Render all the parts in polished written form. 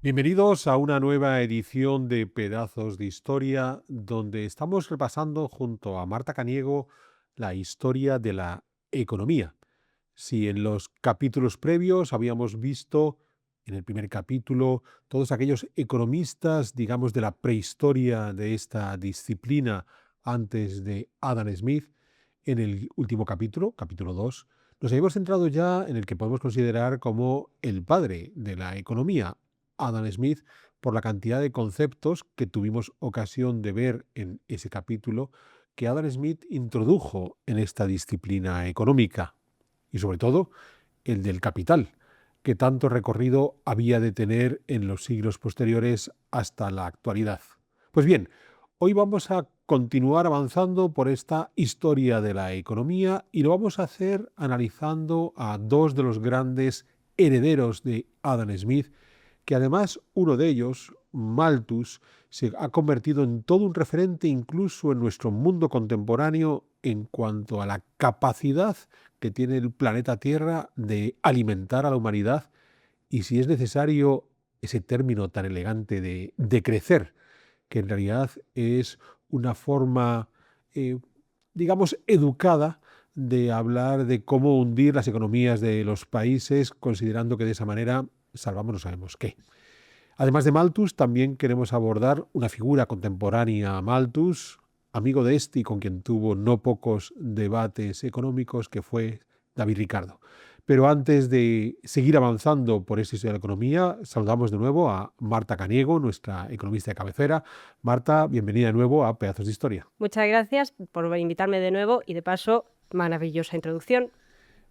Bienvenidos a una nueva edición de Pedazos de Historia, donde estamos repasando junto a Marta Caniego la historia de la economía. Si en los capítulos previos habíamos visto, en el primer capítulo, todos aquellos economistas, digamos, de la prehistoria de esta disciplina antes de Adam Smith, en el último capítulo, capítulo 2, nos habíamos centrado ya en el que podemos considerar como el padre de la economía, Adam Smith, por la cantidad de conceptos que tuvimos ocasión de ver en ese capítulo que Adam Smith introdujo en esta disciplina económica y sobre todo el del capital, que tanto recorrido había de tener en los siglos posteriores hasta la actualidad. Pues bien, hoy vamos a continuar avanzando por esta historia de la economía y lo vamos a hacer analizando a dos de los grandes herederos de Adam Smith, que además uno de ellos, Malthus, se ha convertido en todo un referente incluso en nuestro mundo contemporáneo en cuanto a la capacidad que tiene el planeta Tierra de alimentar a la humanidad y, si es necesario, ese término tan elegante de crecer, que en realidad es una forma, eh, digamos, educada de hablar de cómo hundir las economías de los países, considerando que de esa manera salvamos no sabemos qué. Además de Malthus, también queremos abordar una figura contemporánea a Malthus, amigo de este y con quien tuvo no pocos debates económicos, que fue David Ricardo. Pero antes de seguir avanzando por esta historia de la economía, saludamos de nuevo a Marta Caniego, nuestra economista de cabecera. Marta, bienvenida de nuevo a Pedazos de Historia. Muchas gracias por invitarme de nuevo y de paso, maravillosa introducción.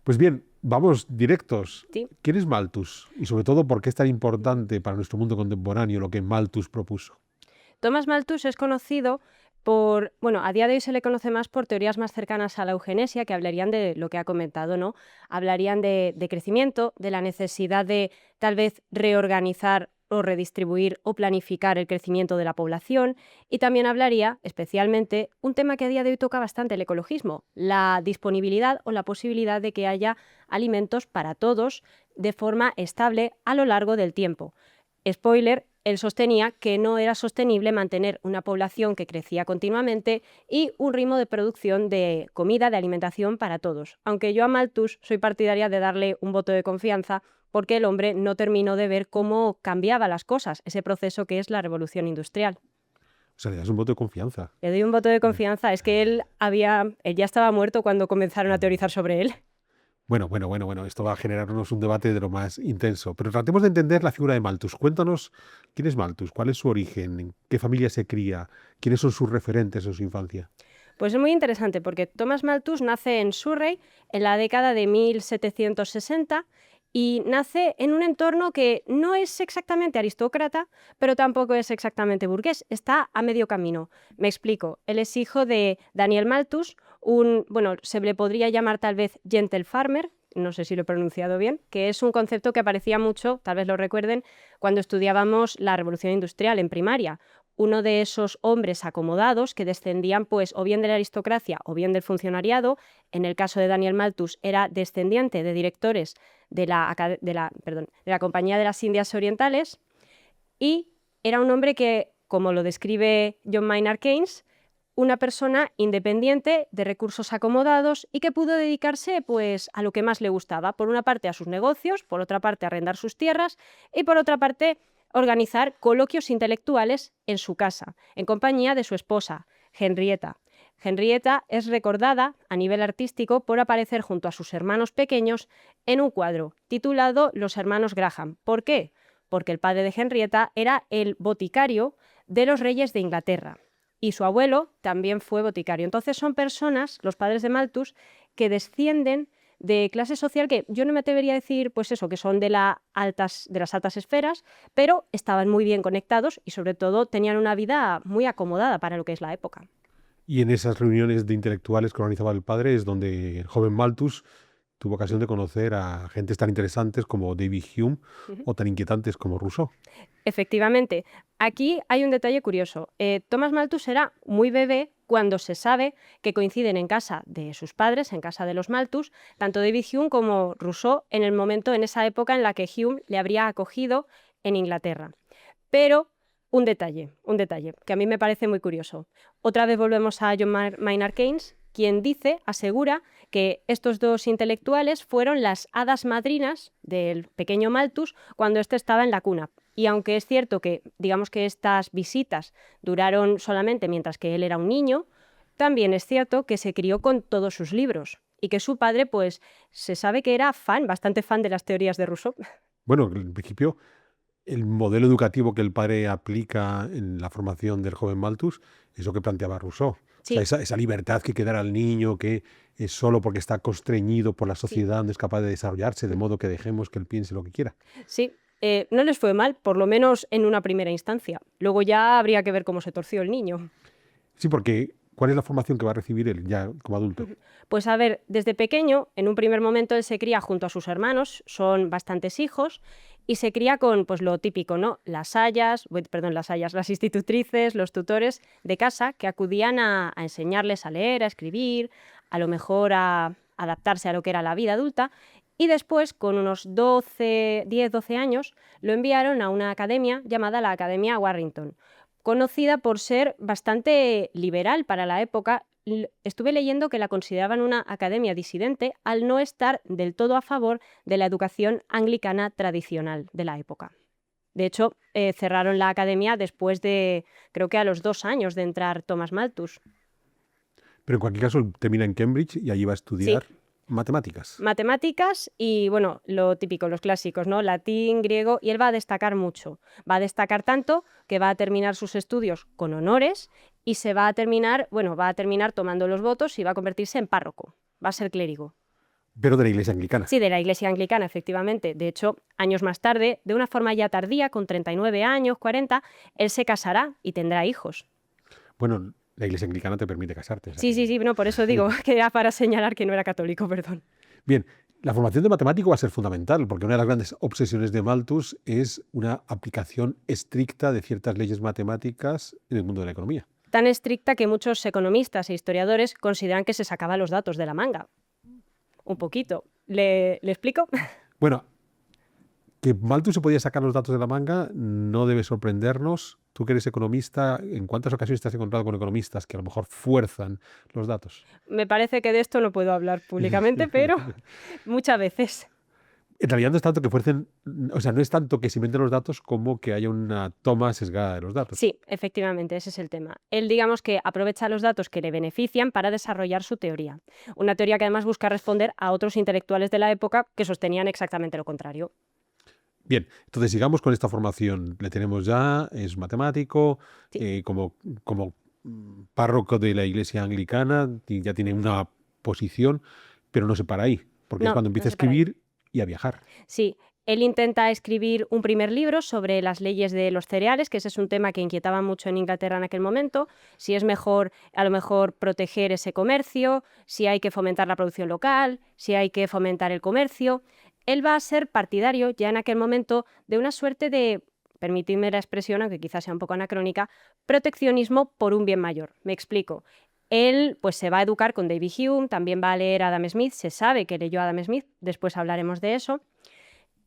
Pues bien, vamos directos. Sí. ¿Quién es Malthus? Y sobre todo, ¿por qué es tan importante para nuestro mundo contemporáneo lo que Malthus propuso? Thomas Malthus es conocido por, a día de hoy se le conoce más por teorías más cercanas a la eugenesia, que hablarían de lo que ha comentado, ¿no? Hablarían de crecimiento, de la necesidad de tal vez reorganizar o redistribuir o planificar el crecimiento de la población, y también hablaría, especialmente, un tema que a día de hoy toca bastante, el ecologismo, la disponibilidad o la posibilidad de que haya alimentos para todos de forma estable a lo largo del tiempo. Spoiler, él sostenía que no era sostenible mantener una población que crecía continuamente y un ritmo de producción de comida, de alimentación para todos. Aunque yo a Malthus soy partidaria de darle un voto de confianza porque el hombre no terminó de ver cómo cambiaba las cosas, ese proceso que es la revolución industrial. O sea, le das un voto de confianza. Le doy un voto de confianza, es que él ya estaba muerto cuando comenzaron a teorizar sobre él. Bueno, esto va a generarnos un debate de lo más intenso. Pero tratemos de entender la figura de Malthus. Cuéntanos quién es Malthus, cuál es su origen, en qué familia se cría, quiénes son sus referentes en su infancia. Pues es muy interesante porque Thomas Malthus nace en Surrey en la década de 1760 y nace en un entorno que no es exactamente aristócrata, pero tampoco es exactamente burgués, está a medio camino. Me explico, él es hijo de Daniel Malthus, se le podría llamar tal vez gentle farmer, no sé si lo he pronunciado bien, que es un concepto que aparecía mucho, tal vez lo recuerden, cuando estudiábamos la Revolución Industrial en primaria. Uno de esos hombres acomodados que descendían pues o bien de la aristocracia o bien del funcionariado. En el caso de Daniel Malthus era descendiente de directores de la Compañía de las Indias Orientales y era un hombre que, como lo describe John Maynard Keynes, una persona independiente, de recursos acomodados y que pudo dedicarse pues, a lo que más le gustaba. Por una parte a sus negocios, por otra parte a arrendar sus tierras y por otra parte organizar coloquios intelectuales en su casa, en compañía de su esposa, Henrietta. Henrietta es recordada a nivel artístico por aparecer junto a sus hermanos pequeños en un cuadro titulado Los hermanos Graham. ¿Por qué? Porque el padre de Henrietta era el boticario de los reyes de Inglaterra y su abuelo también fue boticario. Entonces son personas, los padres de Malthus, que descienden de clase social que yo no me atrevería a decir, pues eso, que son de las altas esferas, pero estaban muy bien conectados y sobre todo tenían una vida muy acomodada para lo que es la época. Y en esas reuniones de intelectuales que organizaba el padre es donde el joven Malthus tuvo ocasión de conocer a gentes tan interesantes como David Hume o tan inquietantes como Rousseau. Efectivamente, aquí hay un detalle curioso. Thomas Malthus era muy bebé cuando se sabe que coinciden en casa de sus padres, en casa de los Malthus, tanto David Hume como Rousseau, en esa época en la que Hume le habría acogido en Inglaterra. Pero un detalle, que a mí me parece muy curioso. Otra vez volvemos a John Maynard Keynes, quien asegura que estos dos intelectuales fueron las hadas madrinas del pequeño Malthus cuando éste estaba en la cuna. Y aunque es cierto que, digamos que estas visitas duraron solamente mientras que él era un niño, también es cierto que se crió con todos sus libros y que su padre, pues, se sabe que era bastante fan de las teorías de Rousseau. Bueno, en principio, el modelo educativo que el padre aplica en la formación del joven Malthus es lo que planteaba Rousseau. O sea, Sí, esa libertad que queda al niño, que es solo porque está constreñido por la sí. sociedad, no es capaz de desarrollarse, de modo que dejemos que él piense lo que quiera. Sí, no les fue mal, por lo menos en una primera instancia. Luego ya habría que ver cómo se torció el niño. Sí, porque ¿cuál es la formación que va a recibir él ya como adulto? Pues a ver, desde pequeño, en un primer momento él se cría junto a sus hermanos, son bastantes hijos, y se cría con pues lo típico, ¿no? Las institutrices, los tutores de casa que acudían a enseñarles a leer, a escribir, a lo mejor a adaptarse a lo que era la vida adulta. Y después, con unos 10, 12 años, lo enviaron a una academia llamada la Academia Warrington, conocida por ser bastante liberal para la época. Estuve leyendo que la consideraban una academia disidente al no estar del todo a favor de la educación anglicana tradicional de la época. De hecho, cerraron la academia después de, creo que a los 2 años de entrar Thomas Malthus. Pero en cualquier caso, él termina en Cambridge y allí va a Sí, estudiar matemáticas. matemáticas y, bueno, lo típico, los clásicos, ¿no? Latín, griego, y él va a destacar mucho. Va a destacar tanto que va a terminar sus estudios con honores y va a terminar tomando los votos y va a convertirse en párroco. Va a ser clérigo. Pero de la iglesia anglicana. Sí, de la Iglesia anglicana, efectivamente. De hecho, años más tarde, de una forma ya tardía, con 39 años, 40, él se casará y tendrá hijos. Bueno, la iglesia anglicana te permite casarte. O sea Sí, que... no, por eso digo que era para señalar que no era católico, perdón. Bien, la formación de matemático va a ser fundamental, porque una de las grandes obsesiones de Malthus es una aplicación estricta de ciertas leyes matemáticas en el mundo de la economía. Tan estricta que muchos economistas e historiadores consideran que se sacaba los datos de la manga. Un poquito. ¿Le explico? Bueno, que Malthus se podía sacar los datos de la manga no debe sorprendernos. Tú que eres economista, ¿en cuántas ocasiones te has encontrado con economistas que a lo mejor fuerzan los datos? Me parece que de esto no puedo hablar públicamente, pero muchas veces. En realidad no es tanto que fuercen, o sea, no es tanto que se inventen los datos como que haya una toma sesgada de los datos. Sí, efectivamente, ese es el tema. Él, digamos que aprovecha los datos que le benefician para desarrollar su teoría. Una teoría que además busca responder a otros intelectuales de la época que sostenían exactamente lo contrario. Bien, entonces sigamos con esta formación. Le tenemos ya, es matemático, Sí. como párroco de la iglesia anglicana, y ya tiene una posición, pero no se para ahí, porque es No, cuando no empieza a sé para ahí. escribir y a viajar. Sí, él intenta escribir un primer libro sobre las leyes de los cereales, que ese es un tema que inquietaba mucho en Inglaterra en aquel momento, si es mejor, a lo mejor, proteger ese comercio, si hay que fomentar la producción local, si hay que fomentar el comercio. Él va a ser partidario ya en aquel momento de una suerte de, permitidme la expresión, aunque quizás sea un poco anacrónica, proteccionismo por un bien mayor. Me explico. Él pues se va a educar con David Hume, también va a leer a Adam Smith, se sabe que leyó a Adam Smith, después hablaremos de eso,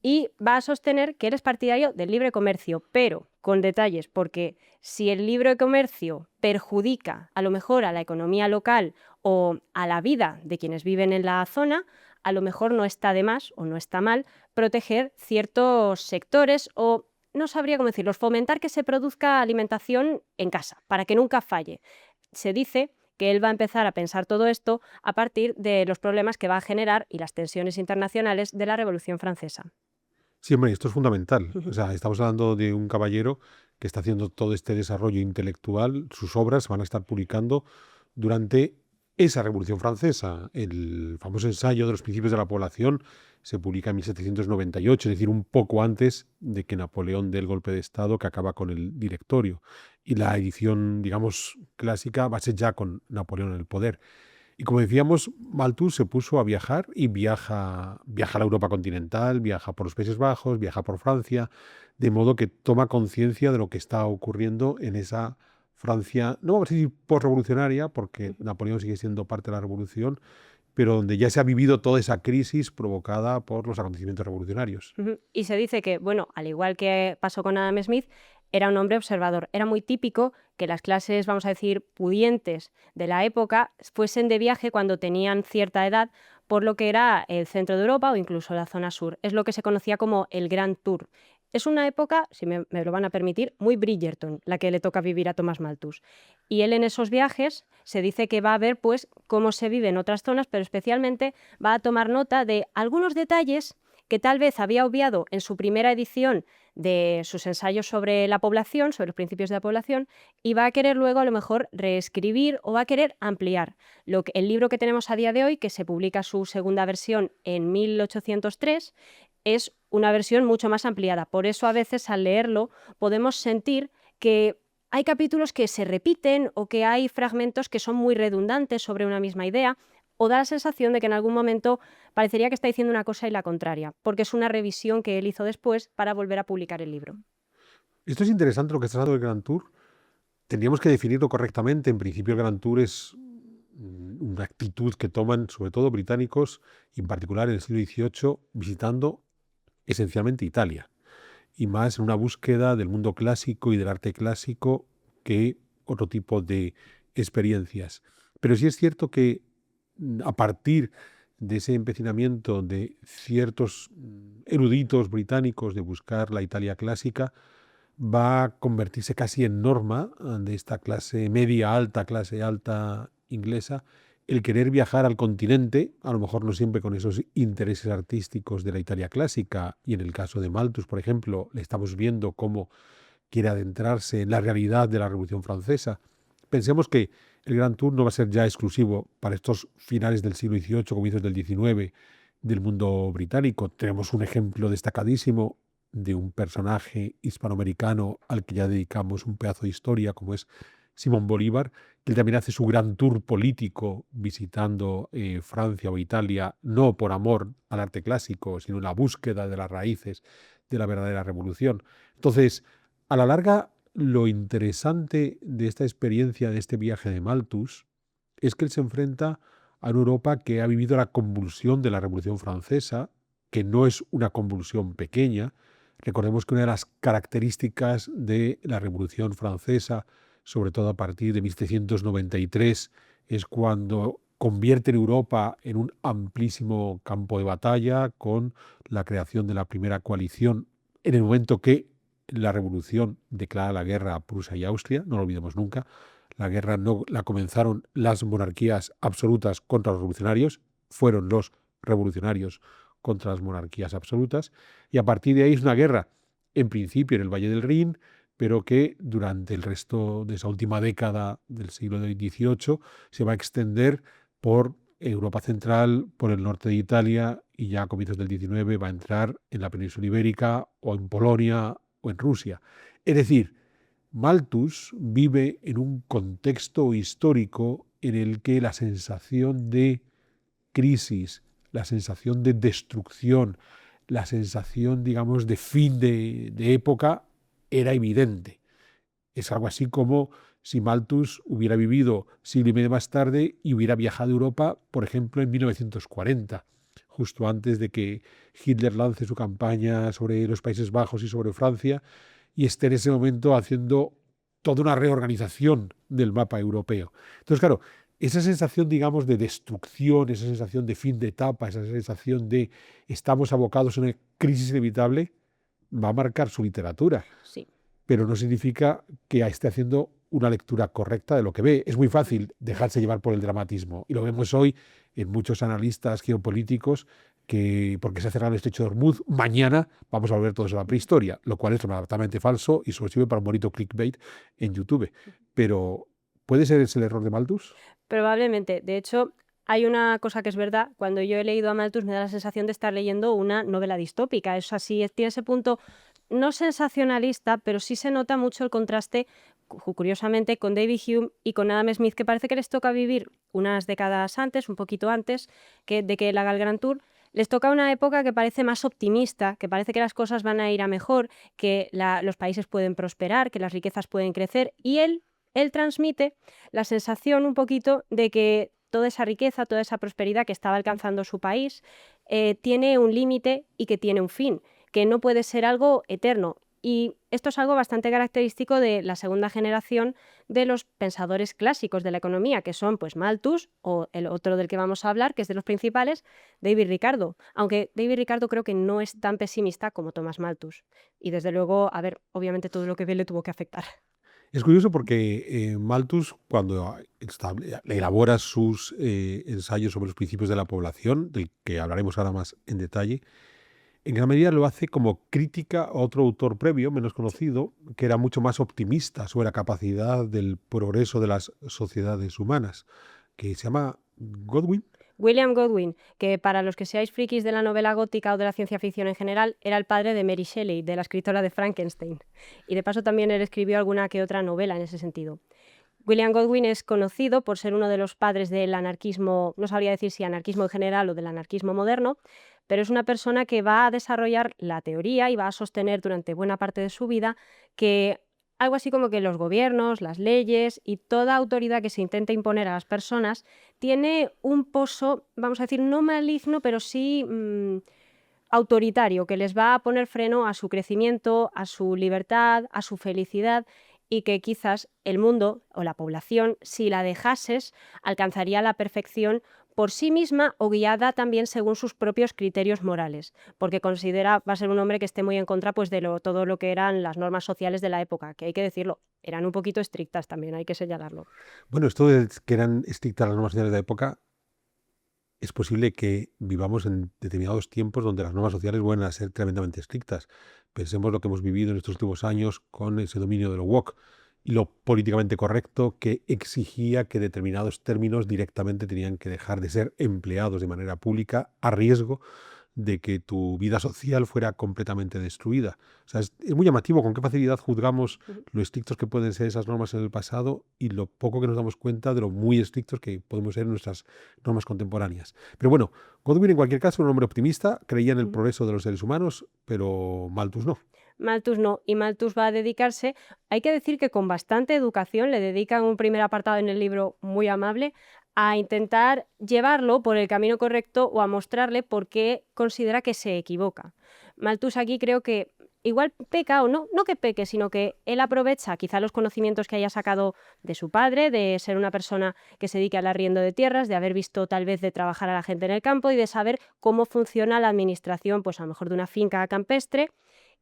y va a sostener que él es partidario del libre comercio, pero con detalles, porque si el libre comercio perjudica a lo mejor a la economía local o a la vida de quienes viven en la zona, a lo mejor no está de más o no está mal proteger ciertos sectores o, no sabría cómo decirlo, fomentar que se produzca alimentación en casa, para que nunca falle. Se dice que él va a empezar a pensar todo esto a partir de los problemas que va a generar y las tensiones internacionales de la Revolución Francesa. Sí, hombre, esto es fundamental. O sea, estamos hablando de un caballero que está haciendo todo este desarrollo intelectual. Sus obras se van a estar publicando durante esa Revolución Francesa. El famoso ensayo de los principios de la población se publica en 1798, es decir, un poco antes de que Napoleón dé el golpe de Estado que acaba con el Directorio. Y la edición, digamos, clásica va a ser ya con Napoleón en el poder. Y como decíamos, Malthus se puso a viajar y viaja a la Europa continental, viaja por los Países Bajos, viaja por Francia, de modo que toma conciencia de lo que está ocurriendo en esa Francia, no vamos a decir posrevolucionaria, porque Napoleón sigue siendo parte de la revolución, pero donde ya se ha vivido toda esa crisis provocada por los acontecimientos revolucionarios. Y se dice que, bueno, al igual que pasó con Adam Smith, era un hombre observador. Era muy típico que las clases, vamos a decir, pudientes de la época fuesen de viaje cuando tenían cierta edad por lo que era el centro de Europa o incluso la zona sur. Es lo que se conocía como el Grand Tour. Es una época, si me lo van a permitir, muy Bridgerton, la que le toca vivir a Thomas Malthus. Y él en esos viajes se dice que va a ver pues cómo se vive en otras zonas, pero especialmente va a tomar nota de algunos detalles que tal vez había obviado en su primera edición de sus ensayos sobre la población, sobre los principios de la población, y va a querer luego a lo mejor reescribir o va a querer ampliar. El libro que tenemos a día de hoy, que se publica su segunda versión en 1803, es una versión mucho más ampliada. Por eso a veces al leerlo podemos sentir que hay capítulos que se repiten o que hay fragmentos que son muy redundantes sobre una misma idea, o da la sensación de que en algún momento parecería que está diciendo una cosa y la contraria, porque es una revisión que él hizo después para volver a publicar el libro. Esto es interesante lo que estás hablando del Grand Tour. Tendríamos que definirlo correctamente. En principio, el Grand Tour es una actitud que toman sobre todo británicos, y en particular en el siglo XVIII, visitando esencialmente Italia, y más en una búsqueda del mundo clásico y del arte clásico que otro tipo de experiencias. Pero sí es cierto que a partir de ese empecinamiento de ciertos eruditos británicos de buscar la Italia clásica, va a convertirse casi en norma de esta clase media alta, clase alta inglesa, el querer viajar al continente, a lo mejor no siempre con esos intereses artísticos de la Italia clásica, y en el caso de Malthus, por ejemplo, le estamos viendo cómo quiere adentrarse en la realidad de la Revolución Francesa. Pensemos que el Grand Tour no va a ser ya exclusivo para estos finales del siglo XVIII, comienzos del XIX, del mundo británico. Tenemos un ejemplo destacadísimo de un personaje hispanoamericano al que ya dedicamos un pedazo de historia, como es Simón Bolívar, que él también hace su gran tour político visitando Francia o Italia, no por amor al arte clásico, sino en la búsqueda de las raíces de la verdadera revolución. Entonces, a la larga, lo interesante de esta experiencia, de este viaje de Malthus, es que él se enfrenta a una Europa que ha vivido la convulsión de la Revolución Francesa, que no es una convulsión pequeña. Recordemos que una de las características de la Revolución Francesa, sobre todo a partir de 1793, es cuando convierte Europa en un amplísimo campo de batalla con la creación de la primera coalición en el momento que la revolución declara la guerra a Prusia y Austria, no lo olvidemos nunca. La guerra no la comenzaron las monarquías absolutas contra los revolucionarios, fueron los revolucionarios contra las monarquías absolutas, y a partir de ahí es una guerra, en principio en el Valle del Rin, pero que durante el resto de esa última década del siglo XVIII se va a extender por Europa Central, por el norte de Italia, y ya a comienzos del XIX va a entrar en la península ibérica o en Polonia o en Rusia. Es decir, Malthus vive en un contexto histórico en el que la sensación de crisis, la sensación de destrucción, la sensación, digamos, de fin de época era evidente. Es algo así como si Malthus hubiera vivido siglo y medio más tarde y hubiera viajado a Europa, por ejemplo, en 1940, justo antes de que Hitler lance su campaña sobre los Países Bajos y sobre Francia, y esté en ese momento haciendo toda una reorganización del mapa europeo. Entonces, claro, esa sensación, digamos, de destrucción, esa sensación de fin de etapa, esa sensación de estamos abocados a una crisis inevitable, va a marcar su literatura. Sí. Pero no significa que esté haciendo una lectura correcta de lo que ve. Es muy fácil dejarse llevar por el dramatismo, y lo vemos hoy en muchos analistas geopolíticos que, porque se ha cerrado el estrecho de Hormuz, mañana vamos a volver todos a la prehistoria, lo cual es totalmente falso y solo sirve para un bonito clickbait en YouTube. Pero, ¿puede ser ese el error de Malthus? Probablemente. De hecho, hay una cosa que es verdad. Cuando yo he leído a Malthus me da la sensación de estar leyendo una novela distópica. Es así, tiene ese punto no sensacionalista, pero sí se nota mucho el contraste, curiosamente, con David Hume y con Adam Smith, que parece que les toca vivir unas décadas antes, un poquito antes, de que él haga el Grand Tour. Les toca una época que parece más optimista, que parece que las cosas van a ir a mejor, que los países pueden prosperar, que las riquezas pueden crecer, y él transmite la sensación un poquito de que toda esa riqueza, toda esa prosperidad que estaba alcanzando su país tiene un límite y que tiene un fin, que no puede ser algo eterno. Y esto es algo bastante característico de la segunda generación de los pensadores clásicos de la economía, que son pues Malthus o el otro del que vamos a hablar, que es de los principales, David Ricardo. Aunque David Ricardo creo que no es tan pesimista como Thomas Malthus. Y desde luego, a ver, obviamente todo lo que ve le tuvo que afectar. Es curioso porque Malthus, cuando elabora sus ensayos sobre los principios de la población, del que hablaremos ahora más en detalle, en gran medida lo hace como crítica a otro autor previo, menos conocido, que era mucho más optimista sobre la capacidad del progreso de las sociedades humanas, que se llama Godwin. William Godwin, que para los que seáis frikis de la novela gótica o de la ciencia ficción en general, era el padre de Mary Shelley, de la escritora de Frankenstein. Y de paso también él escribió alguna que otra novela en ese sentido. William Godwin es conocido por ser uno de los padres del anarquismo, no sabría decir si anarquismo en general o del anarquismo moderno, pero es una persona que va a desarrollar la teoría y va a sostener durante buena parte de su vida que algo así como que los gobiernos, las leyes y toda autoridad que se intenta imponer a las personas tiene un pozo, vamos a decir, no maligno, pero sí autoritario, que les va a poner freno a su crecimiento, a su libertad, a su felicidad, y que quizás el mundo o la población, si la dejases, alcanzaría la perfección por sí misma o guiada también según sus propios criterios morales, porque considera va a ser un hombre que esté muy en contra pues, de todo lo que eran las normas sociales de la época, que hay que decirlo, eran un poquito estrictas también, hay que señalarlo. Bueno, esto de que eran estrictas las normas sociales de la época, es posible que vivamos en determinados tiempos donde las normas sociales vuelvan a ser tremendamente estrictas. Pensemos lo que hemos vivido en estos últimos años con ese dominio de lo woke y lo políticamente correcto que exigía que determinados términos directamente tenían que dejar de ser empleados de manera pública a riesgo de que tu vida social fuera completamente destruida. O sea, es muy llamativo con qué facilidad juzgamos lo estrictos que pueden ser esas normas en el pasado y lo poco que nos damos cuenta de lo muy estrictos que podemos ser nuestras normas contemporáneas. Pero bueno, Godwin en cualquier caso era un hombre optimista, creía en el progreso de los seres humanos, pero Malthus no. Malthus no, y Malthus va a dedicarse, hay que decir que con bastante educación, le dedican un primer apartado en el libro muy amable a intentar llevarlo por el camino correcto o a mostrarle por qué considera que se equivoca. Malthus aquí creo que igual peca, o no que peque, sino que él aprovecha quizá los conocimientos que haya sacado de su padre, de ser una persona que se dedica al arriendo de tierras, de haber visto tal vez de trabajar a la gente en el campo y de saber cómo funciona la administración, pues a lo mejor de una finca campestre,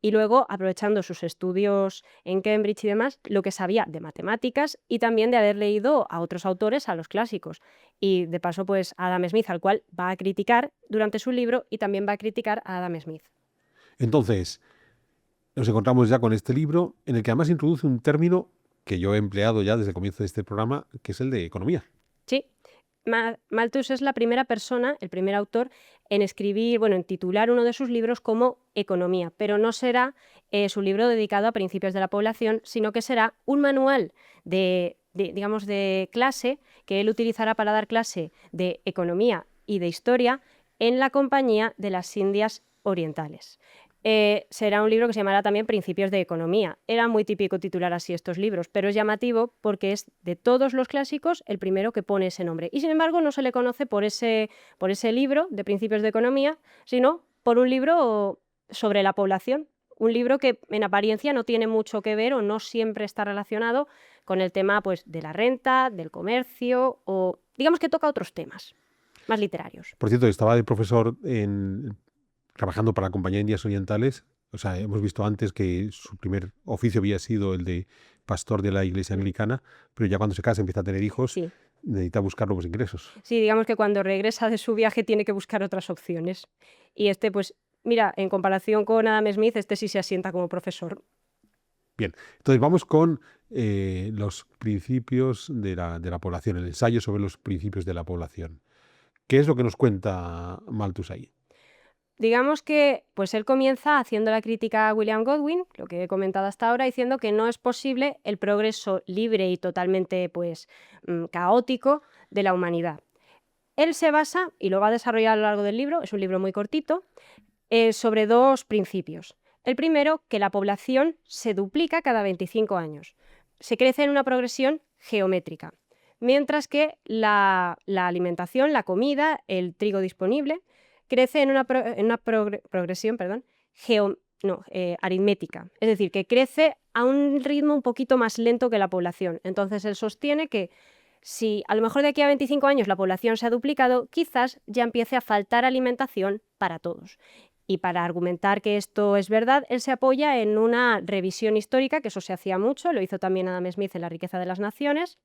y luego, aprovechando sus estudios en Cambridge y demás, lo que sabía de matemáticas y también de haber leído a otros autores, a los clásicos. Y de paso, pues a Adam Smith, al cual va a criticar durante su libro y también va a criticar a Adam Smith. Entonces, nos encontramos ya con este libro en el que además introduce un término que yo he empleado ya desde el comienzo de este programa, que es el de economía. Sí, Malthus es la primera persona, el primer autor, en escribir, bueno, en titular uno de sus libros como Economía, pero no será su libro dedicado a principios de la población, sino que será un manual digamos, de clase que él utilizará para dar clase de economía y de historia en la Compañía de las Indias Orientales. Será un libro que se llamará también Principios de Economía. Era muy típico titular así estos libros, pero es llamativo porque es de todos los clásicos el primero que pone ese nombre. Y sin embargo no se le conoce por ese libro de Principios de Economía, sino por un libro sobre la población. Un libro que en apariencia no tiene mucho que ver o no siempre está relacionado con el tema pues, de la renta, del comercio o digamos que toca otros temas más literarios. Por cierto, estaba de profesor trabajando para la Compañía de Indias Orientales. O sea, hemos visto antes que su primer oficio había sido el de pastor de la Iglesia Anglicana, pero ya cuando se casa empieza a tener hijos, Sí. necesita buscar nuevos ingresos. Sí, digamos que cuando regresa de su viaje tiene que buscar otras opciones. Y pues, mira, en comparación con Adam Smith, sí se asienta como profesor. Bien, entonces vamos con los principios de la población, el ensayo sobre los principios de la población. ¿Qué es lo que nos cuenta Malthus ahí? Digamos que pues él comienza haciendo la crítica a William Godwin, lo que he comentado hasta ahora, diciendo que no es posible el progreso libre y totalmente pues caótico de la humanidad. Él se basa, y lo va a desarrollar a lo largo del libro, es un libro muy cortito, sobre dos principios. El primero, que la población se duplica cada 25 años. Se crece en una progresión geométrica. Mientras que la alimentación, la comida, el trigo disponible, crece en una progresión aritmética. Es decir, que crece a un ritmo un poquito más lento que la población. Entonces él sostiene que si a lo mejor de aquí a 25 años la población se ha duplicado, quizás ya empiece a faltar alimentación para todos. Y para argumentar que esto es verdad, él se apoya en una revisión histórica, que eso se hacía mucho, lo hizo también Adam Smith en La riqueza de las naciones,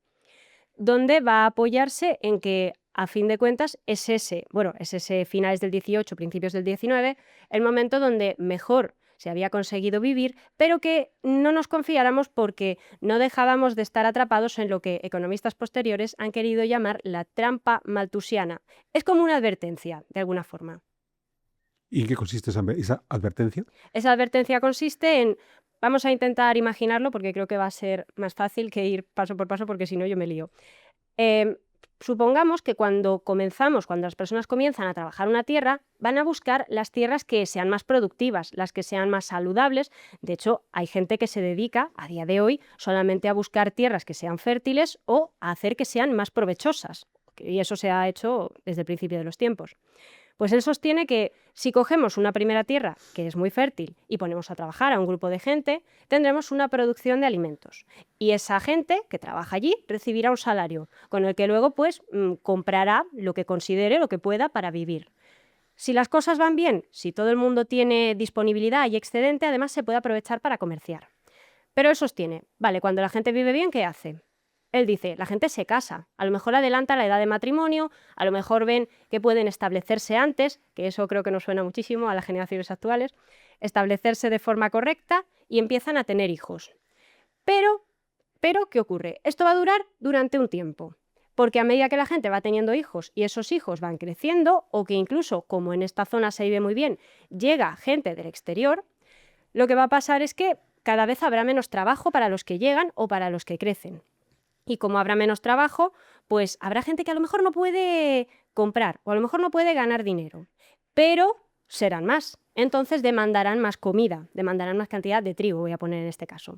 donde va a apoyarse en que, a fin de cuentas, es ese finales del 18, principios del 19, el momento donde mejor se había conseguido vivir, pero que no nos confiáramos porque no dejábamos de estar atrapados en lo que economistas posteriores han querido llamar la trampa malthusiana. Es como una advertencia, de alguna forma. ¿Y en qué consiste esa advertencia? Esa advertencia consiste en, vamos a intentar imaginarlo porque creo que va a ser más fácil que ir paso por paso porque si no yo me lío. Supongamos que cuando las personas comienzan a trabajar una tierra, van a buscar las tierras que sean más productivas, las que sean más saludables. De hecho, hay gente que se dedica a día de hoy solamente a buscar tierras que sean fértiles o a hacer que sean más provechosas. Y eso se ha hecho desde el principio de los tiempos. Pues él sostiene que si cogemos una primera tierra que es muy fértil y ponemos a trabajar a un grupo de gente, tendremos una producción de alimentos. Y esa gente que trabaja allí recibirá un salario, con el que luego comprará lo que considere, lo que pueda para vivir. Si las cosas van bien, si todo el mundo tiene disponibilidad y excedente, además se puede aprovechar para comerciar. Pero él sostiene, vale, cuando la gente vive bien, ¿qué hace? Él dice, la gente se casa, a lo mejor adelanta la edad de matrimonio, a lo mejor ven que pueden establecerse antes, que eso creo que nos suena muchísimo a las generaciones actuales, establecerse de forma correcta y empiezan a tener hijos. Pero, ¿qué ocurre? Esto va a durar durante un tiempo, porque a medida que la gente va teniendo hijos y esos hijos van creciendo, o que incluso, como en esta zona se vive muy bien, llega gente del exterior, lo que va a pasar es que cada vez habrá menos trabajo para los que llegan o para los que crecen. Y como habrá menos trabajo, pues habrá gente que a lo mejor no puede comprar o a lo mejor no puede ganar dinero, pero serán más. Entonces demandarán más comida, demandarán más cantidad de trigo, voy a poner en este caso.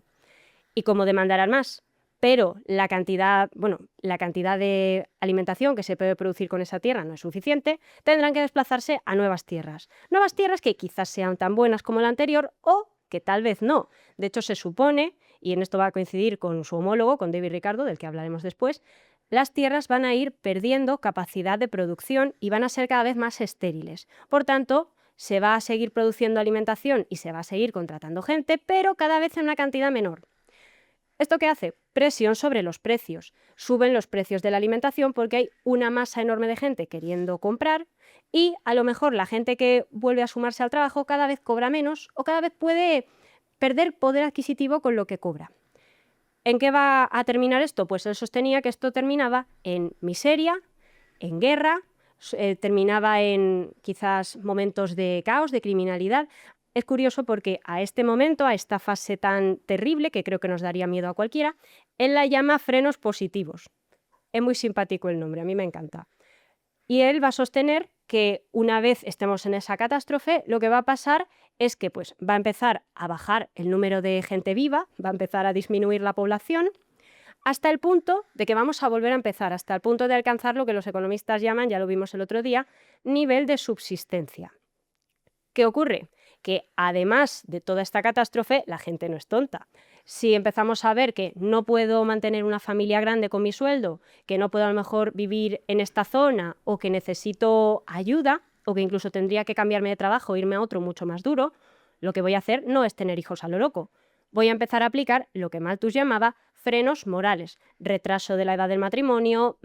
Y como demandarán más, pero la cantidad de alimentación que se puede producir con esa tierra no es suficiente, tendrán que desplazarse a nuevas tierras. Nuevas tierras que quizás sean tan buenas como la anterior o que tal vez no. De hecho, se supone, y en esto va a coincidir con su homólogo, con David Ricardo, del que hablaremos después, las tierras van a ir perdiendo capacidad de producción y van a ser cada vez más estériles. Por tanto, se va a seguir produciendo alimentación y se va a seguir contratando gente, pero cada vez en una cantidad menor. ¿Esto qué hace? Presión sobre los precios. Suben los precios de la alimentación porque hay una masa enorme de gente queriendo comprar y a lo mejor la gente que vuelve a sumarse al trabajo cada vez cobra menos o cada vez puede perder poder adquisitivo con lo que cobra. ¿En qué va a terminar esto? Pues él sostenía que esto terminaba en miseria, en guerra, terminaba en quizás momentos de caos, de criminalidad. Es curioso porque a este momento, a esta fase tan terrible, que creo que nos daría miedo a cualquiera, él la llama frenos positivos. Es muy simpático el nombre, a mí me encanta. Y él va a sostener que una vez estemos en esa catástrofe, lo que va a pasar es que va a empezar a bajar el número de gente viva, va a empezar a disminuir la población, hasta el punto de que vamos a volver a empezar, hasta el punto de alcanzar lo que los economistas llaman, ya lo vimos el otro día, nivel de subsistencia. ¿Qué ocurre? Que además de toda esta catástrofe, la gente no es tonta. Si empezamos a ver que no puedo mantener una familia grande con mi sueldo, que no puedo a lo mejor vivir en esta zona o que necesito ayuda o que incluso tendría que cambiarme de trabajo e irme a otro mucho más duro, lo que voy a hacer no es tener hijos a lo loco. Voy a empezar a aplicar lo que Malthus llamaba frenos morales, retraso de la edad del matrimonio,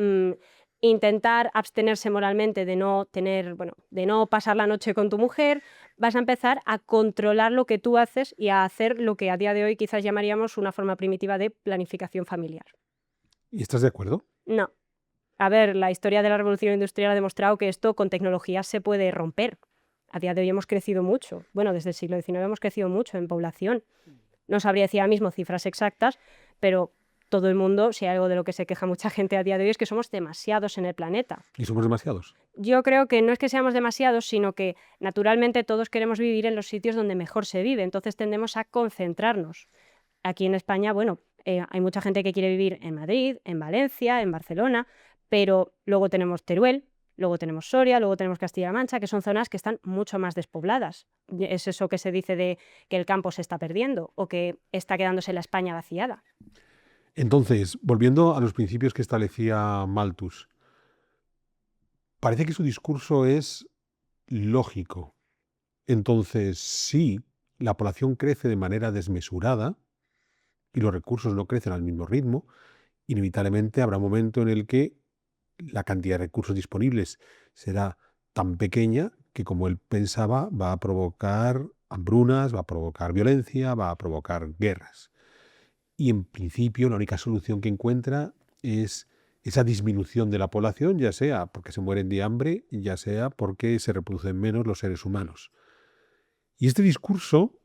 intentar abstenerse moralmente de no pasar la noche con tu mujer. Vas a empezar a controlar lo que tú haces y a hacer lo que a día de hoy quizás llamaríamos una forma primitiva de planificación familiar. ¿Y estás de acuerdo? No. A ver, la historia de la revolución industrial ha demostrado que esto con tecnología se puede romper. A día de hoy hemos crecido mucho. Bueno, desde el siglo XIX hemos crecido mucho en población. No sabría decir ahora mismo cifras exactas, pero todo el mundo, si hay algo de lo que se queja mucha gente a día de hoy, es que somos demasiados en el planeta. ¿Y somos demasiados? Yo creo que no es que seamos demasiados, sino que naturalmente todos queremos vivir en los sitios donde mejor se vive, entonces tendemos a concentrarnos. Aquí en España, hay mucha gente que quiere vivir en Madrid, en Valencia, en Barcelona, pero luego tenemos Teruel, Luego tenemos Soria, luego tenemos Castilla-La Mancha, que son zonas que están mucho más despobladas. Es eso que se dice de que el campo se está perdiendo o que está quedándose la España vaciada. Entonces, volviendo a los principios que establecía Malthus, parece que su discurso es lógico. Entonces, si la población crece de manera desmesurada y los recursos no crecen al mismo ritmo, inevitablemente habrá un momento en el que la cantidad de recursos disponibles será tan pequeña que, como él pensaba, va a provocar hambrunas, va a provocar violencia, va a provocar guerras. Y en principio la única solución que encuentra es esa disminución de la población, ya sea porque se mueren de hambre, ya sea porque se reproducen menos los seres humanos. Y este discurso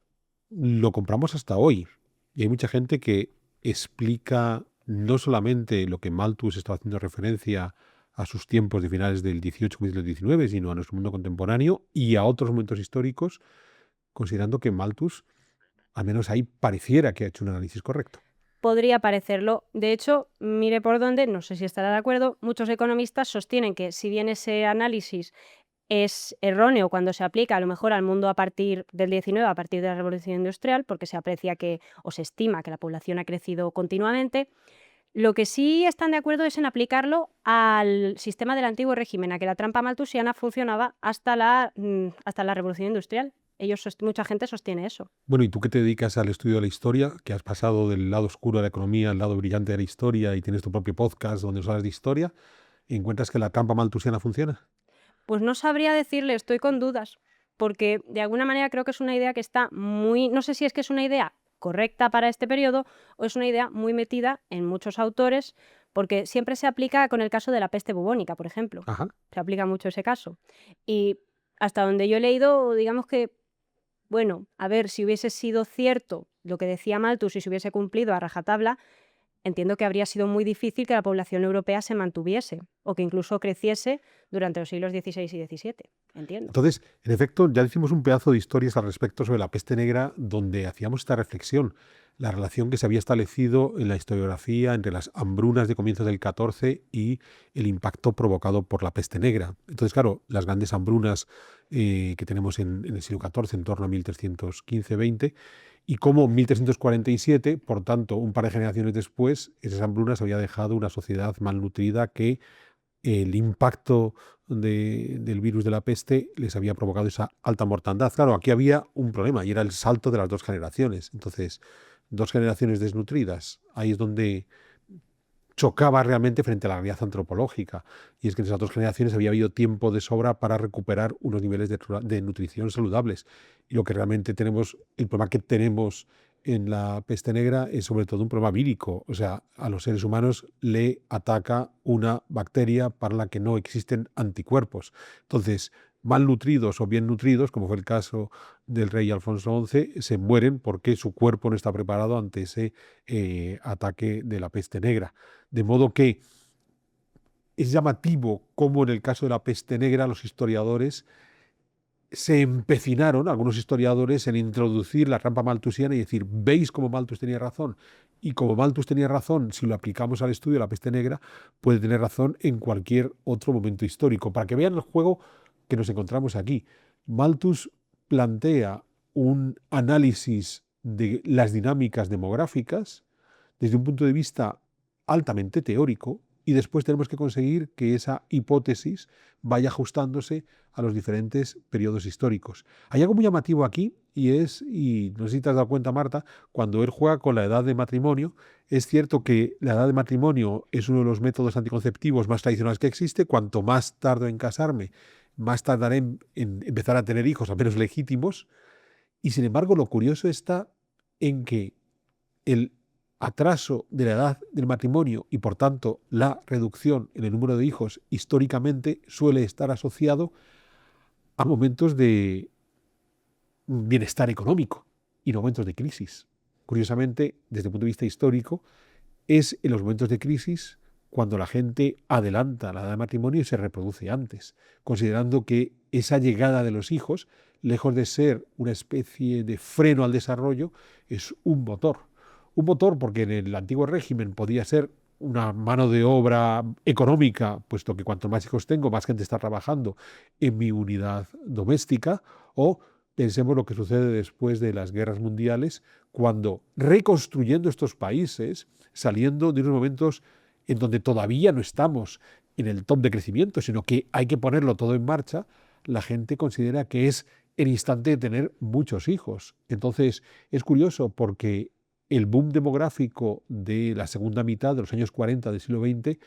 lo compramos hasta hoy. Y hay mucha gente que explica no solamente lo que Malthus estaba haciendo referencia a sus tiempos de finales del 18 y del 19, sino a nuestro mundo contemporáneo y a otros momentos históricos, considerando que Malthus, al menos ahí, pareciera que ha hecho un análisis correcto. Podría parecerlo. De hecho, mire por dónde, no sé si estará de acuerdo, muchos economistas sostienen que si bien ese análisis es erróneo cuando se aplica a lo mejor al mundo a partir del 19, a partir de la Revolución Industrial, porque se aprecia que o se estima que la población ha crecido continuamente, lo que sí están de acuerdo es en aplicarlo al sistema del antiguo régimen, a que la trampa malthusiana funcionaba hasta la Revolución Industrial. Mucha gente sostiene eso. Bueno, y tú que te dedicas al estudio de la historia, que has pasado del lado oscuro de la economía al lado brillante de la historia y tienes tu propio podcast donde nos hablas de historia, ¿encuentras que la trampa malthusiana funciona? Pues no sabría decirle, estoy con dudas, porque de alguna manera creo que es una idea que está muy, no sé si es que es una idea correcta para este periodo o es una idea muy metida en muchos autores, porque siempre se aplica con el caso de la peste bubónica, por ejemplo. Ajá. Se aplica mucho ese caso. Y hasta donde yo he leído, digamos que, bueno, a ver, si hubiese sido cierto lo que decía Malthus y se hubiese cumplido a rajatabla, entiendo que habría sido muy difícil que la población europea se mantuviese o que incluso creciese durante los siglos XVI y XVII. Entiendo. Entonces, en efecto, ya hicimos un pedazo de historias al respecto sobre la peste negra donde hacíamos esta reflexión, la relación que se había establecido en la historiografía entre las hambrunas de comienzos del XIV y el impacto provocado por la peste negra. Entonces, claro, las grandes hambrunas que tenemos en el siglo XIV, en torno a 1315-20, y cómo en 1347, por tanto, un par de generaciones después, esas hambrunas había dejado una sociedad malnutrida que el impacto del virus de la peste les había provocado esa alta mortandad. Claro, aquí había un problema y era el salto de las dos generaciones. Entonces, dos generaciones desnutridas, ahí es donde chocaba realmente frente a la realidad antropológica. Y es que en esas dos generaciones había habido tiempo de sobra para recuperar unos niveles de nutrición saludables. Y lo que realmente tenemos, el problema que tenemos en la peste negra es sobre todo un problema vírico. O sea, a los seres humanos le ataca una bacteria para la que no existen anticuerpos. Entonces, mal nutridos o bien nutridos, como fue el caso del rey Alfonso XI, se mueren porque su cuerpo no está preparado ante ese ataque de la peste negra. De modo que es llamativo cómo en el caso de la peste negra los historiadores se empecinaron, algunos historiadores, en introducir la trampa malthusiana y decir, ¿veis cómo Malthus tenía razón? Y como Malthus tenía razón, si lo aplicamos al estudio de la peste negra, puede tener razón en cualquier otro momento histórico. Para que vean el juego que nos encontramos aquí. Malthus plantea un análisis de las dinámicas demográficas desde un punto de vista altamente teórico, y después tenemos que conseguir que esa hipótesis vaya ajustándose a los diferentes periodos históricos. Hay algo muy llamativo aquí y no sé si te has dado cuenta, Marta, cuando él juega con la edad de matrimonio. Es cierto que la edad de matrimonio es uno de los métodos anticonceptivos más tradicionales que existe. Cuanto más tardo en casarme, más tardaré en empezar a tener hijos, al menos legítimos. Y sin embargo, lo curioso está en que el atraso de la edad del matrimonio y por tanto la reducción en el número de hijos históricamente suele estar asociado a momentos de bienestar económico y no momentos de crisis. Curiosamente, desde el punto de vista histórico, es en los momentos de crisis cuando la gente adelanta la edad de matrimonio y se reproduce antes, considerando que esa llegada de los hijos, lejos de ser una especie de freno al desarrollo, es un motor. Un motor porque en el antiguo régimen podía ser una mano de obra económica, puesto que cuanto más hijos tengo, más gente está trabajando en mi unidad doméstica, o pensemos lo que sucede después de las guerras mundiales, cuando reconstruyendo estos países, saliendo de unos momentos en donde todavía no estamos en el top de crecimiento, sino que hay que ponerlo todo en marcha, la gente considera que es el instante de tener muchos hijos. Entonces, es curioso porque el boom demográfico de la segunda mitad de los años 40 del siglo XX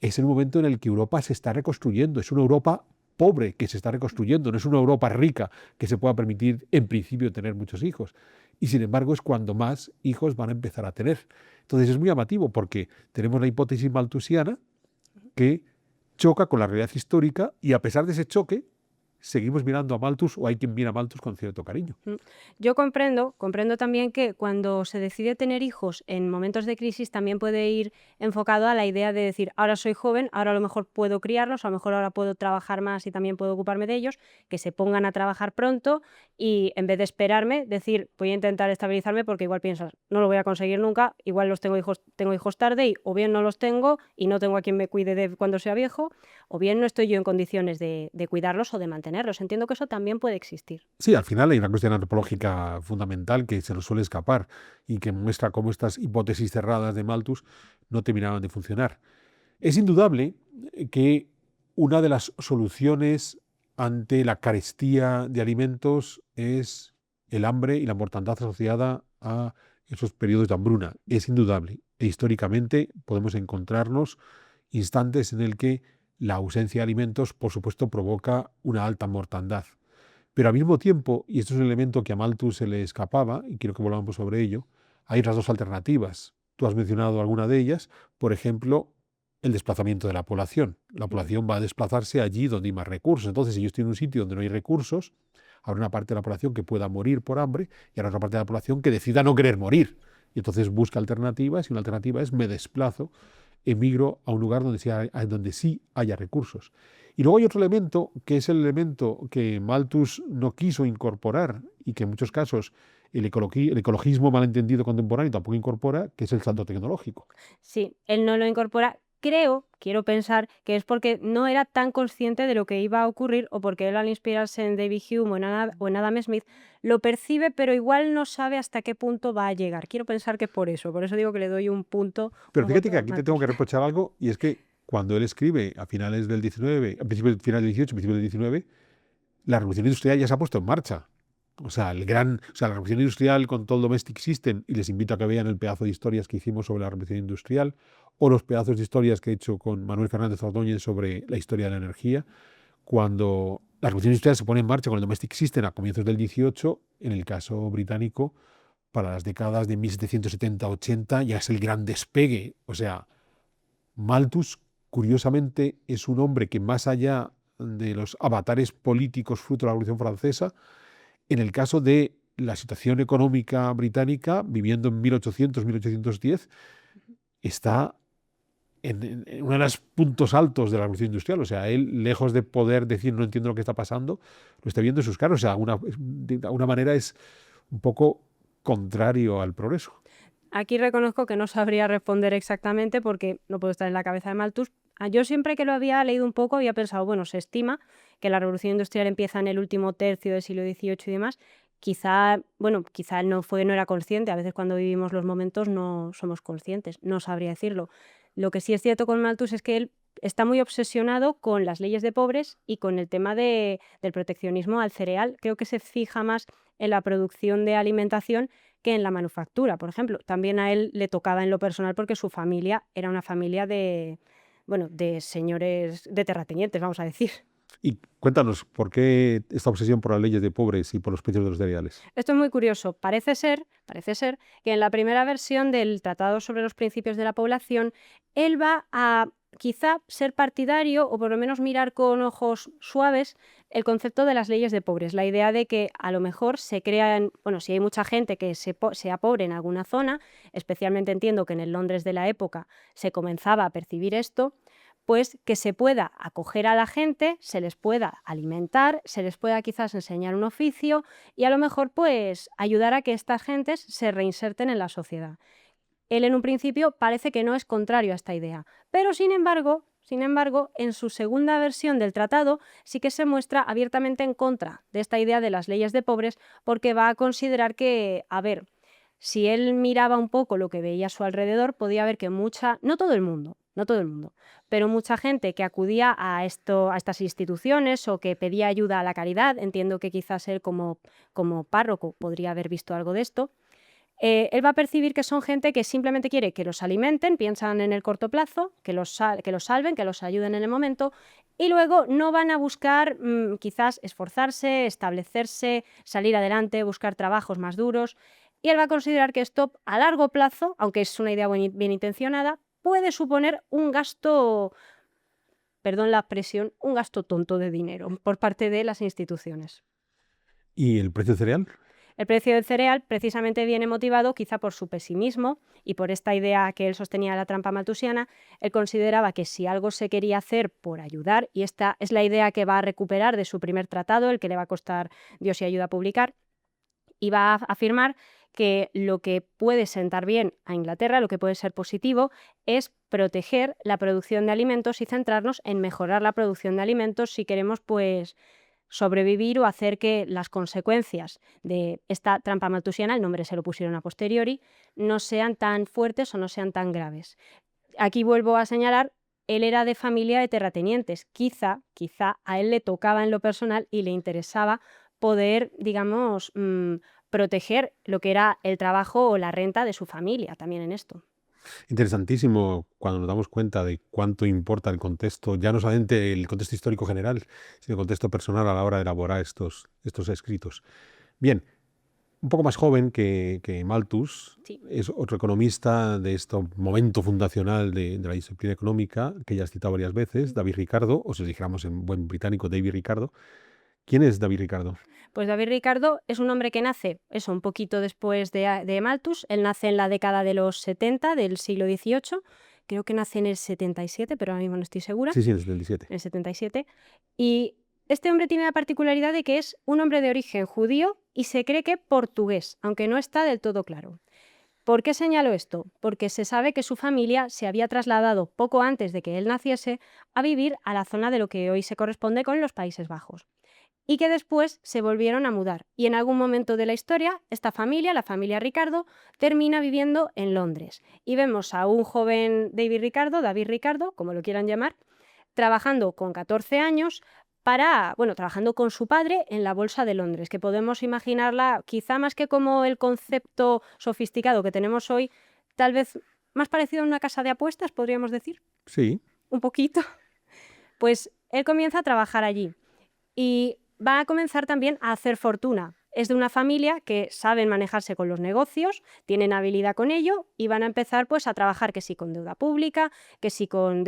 es el momento en el que Europa se está reconstruyendo. Es una Europa pobre que se está reconstruyendo, no es una Europa rica que se pueda permitir en principio tener muchos hijos. Y sin embargo es cuando más hijos van a empezar a tener. Entonces es muy llamativo porque tenemos la hipótesis malthusiana que choca con la realidad histórica y a pesar de ese choque seguimos mirando a Malthus o hay quien mira a Malthus con cierto cariño. Mm. Yo comprendo también que cuando se decide tener hijos en momentos de crisis también puede ir enfocado a la idea de decir, ahora soy joven, ahora a lo mejor puedo criarlos, a lo mejor ahora puedo trabajar más y también puedo ocuparme de ellos, que se pongan a trabajar pronto y en vez de esperarme, decir, voy a intentar estabilizarme porque igual piensas, no lo voy a conseguir nunca, igual tengo hijos tarde y o bien no los tengo y no tengo a quien me cuide de cuando sea viejo, o bien no estoy yo en condiciones de cuidarlos o de mantenerlos. Entiendo que eso también puede existir. Sí, al final hay una cuestión antropológica fundamental que se nos suele escapar y que muestra cómo estas hipótesis cerradas de Malthus no terminaban de funcionar. Es indudable que una de las soluciones ante la carestía de alimentos es el hambre y la mortandad asociada a esos periodos de hambruna. Es indudable. E históricamente podemos encontrarnos instantes en el que la ausencia de alimentos, por supuesto, provoca una alta mortandad. Pero al mismo tiempo, y esto es un elemento que a Malthus se le escapaba, y quiero que volvamos sobre ello, hay otras dos alternativas. Tú has mencionado alguna de ellas, por ejemplo, el desplazamiento de la población. La población va a desplazarse allí donde hay más recursos. Entonces, si yo estoy en un sitio donde no hay recursos, habrá una parte de la población que pueda morir por hambre y habrá otra parte de la población que decida no querer morir. Y entonces busca alternativas y una alternativa es me desplazo, emigro a un lugar donde sí haya recursos. Y luego hay otro elemento, que es el elemento que Malthus no quiso incorporar y que en muchos casos el ecologismo malentendido contemporáneo tampoco incorpora, que es el salto tecnológico. Sí, él no lo incorpora. Quiero pensar que es porque no era tan consciente de lo que iba a ocurrir o porque él al inspirarse en David Hume o en Adam Smith lo percibe, pero igual no sabe hasta qué punto va a llegar. Quiero pensar que por eso digo que le doy Pero un fíjate voto que a aquí te tengo Malthus. que reprochar algo, y es que cuando él escribe a finales del 19, final del 18, principios del 19, la revolución industrial ya se ha puesto en marcha. O sea, la revolución industrial con todo el Domestic System, y les invito a que vean el pedazo de historias que hicimos sobre la revolución industrial, o los pedazos de historias que he hecho con Manuel Fernández Ordóñez sobre la historia de la energía, cuando la revolución industrial se pone en marcha con el Domestic System a comienzos del 18, en el caso británico, para las décadas de 1770-80 ya es el gran despegue. O sea, Malthus, curiosamente, es un hombre que más allá de los avatares políticos fruto de la Revolución Francesa, en el caso de la situación económica británica, viviendo en 1800-1810, está en uno de los puntos altos de la revolución industrial. O sea, él, lejos de poder decir no entiendo lo que está pasando, lo está viendo en sus caras. O sea, de alguna manera es un poco contrario al progreso. Aquí reconozco que no sabría responder exactamente porque no puedo estar en la cabeza de Malthus. Yo siempre que lo había leído un poco había pensado, bueno, se estima que la revolución industrial empieza en el último tercio del siglo XVIII y demás. Quizá no era consciente. A veces cuando vivimos los momentos no somos conscientes. No sabría decirlo. Lo que sí es cierto con Malthus es que él está muy obsesionado con las leyes de pobres y con el tema del proteccionismo al cereal. Creo que se fija más en la producción de alimentación que en la manufactura, por ejemplo. También a él le tocaba en lo personal porque su familia era una familia de señores, de terratenientes, vamos a decir. Y cuéntanos, ¿por qué esta obsesión por las leyes de pobres y por los precios de los cereales? Esto es muy curioso. Parece ser que en la primera versión del Tratado sobre los Principios de la Población, él va a quizá ser partidario o por lo menos mirar con ojos suaves el concepto de las leyes de pobres, la idea de que a lo mejor se crean, bueno, si hay mucha gente que sea pobre en alguna zona, especialmente entiendo que en el Londres de la época se comenzaba a percibir esto, pues que se pueda acoger a la gente, se les pueda alimentar, se les pueda quizás enseñar un oficio y a lo mejor pues ayudar a que estas gentes se reinserten en la sociedad. Él en un principio parece que no es contrario a esta idea, pero sin embargo, en su segunda versión del tratado sí que se muestra abiertamente en contra de esta idea de las leyes de pobres, porque va a considerar que, a ver, si él miraba un poco lo que veía a su alrededor, podía ver que no todo el mundo, pero mucha gente que acudía a estas instituciones o que pedía ayuda a la caridad, entiendo que quizás él como párroco podría haber visto algo de esto. Él va a percibir que son gente que simplemente quiere que los alimenten, piensan en el corto plazo, que los salven, que los ayuden en el momento, y luego no van a buscar quizás esforzarse, establecerse, salir adelante, buscar trabajos más duros. Y él va a considerar que esto a largo plazo, aunque es una idea bien intencionada, puede suponer un gasto, perdón la expresión, un gasto tonto de dinero por parte de las instituciones. ¿Y el precio del cereal? El precio del cereal precisamente viene motivado quizá por su pesimismo y por esta idea que él sostenía de la trampa maltusiana. Él consideraba que si algo se quería hacer por ayudar, y esta es la idea que va a recuperar de su primer tratado, el que le va a costar Dios y ayuda a publicar, y va a afirmar que lo que puede sentar bien a Inglaterra, lo que puede ser positivo, es proteger la producción de alimentos y centrarnos en mejorar la producción de alimentos si queremos, pues, sobrevivir o hacer que las consecuencias de esta trampa maltusiana, el nombre se lo pusieron a posteriori, no sean tan fuertes o no sean tan graves. Aquí vuelvo a señalar, él era de familia de terratenientes. Quizá a él le tocaba en lo personal y le interesaba poder, digamos, proteger lo que era el trabajo o la renta de su familia también en esto. Interesantísimo cuando nos damos cuenta de cuánto importa el contexto, ya no solamente el contexto histórico general, sino el contexto personal a la hora de elaborar estos escritos. Bien, un poco más joven que Malthus, Sí. es otro economista de este momento fundacional de la disciplina económica, que ya has citado varias veces, David Ricardo, o si dijéramos en buen británico, David Ricardo. ¿Quién es David Ricardo? Pues David Ricardo es un hombre que nace, eso, un poquito después de Malthus. Él nace en la década de los 70 del siglo XVIII. Creo que nace en el 77, pero ahora mismo no estoy segura. Sí, en el 77. En el 77. Y este hombre tiene la particularidad de que es un hombre de origen judío y se cree que portugués, aunque no está del todo claro. ¿Por qué señalo esto? Porque se sabe que su familia se había trasladado poco antes de que él naciese a vivir a la zona de lo que hoy se corresponde con los Países Bajos, y que después se volvieron a mudar. Y en algún momento de la historia, esta familia, la familia Ricardo, termina viviendo en Londres. Y vemos a un joven David Ricardo, como lo quieran llamar, trabajando con 14 años trabajando con su padre en la Bolsa de Londres, que podemos imaginarla quizá más que como el concepto sofisticado que tenemos hoy, tal vez más parecido a una casa de apuestas, podríamos decir. Sí. Un poquito. Pues él comienza a trabajar allí y va a comenzar también a hacer fortuna. Es de una familia que saben manejarse con los negocios, tienen habilidad con ello y van a empezar pues a trabajar que sí con deuda pública, que sí con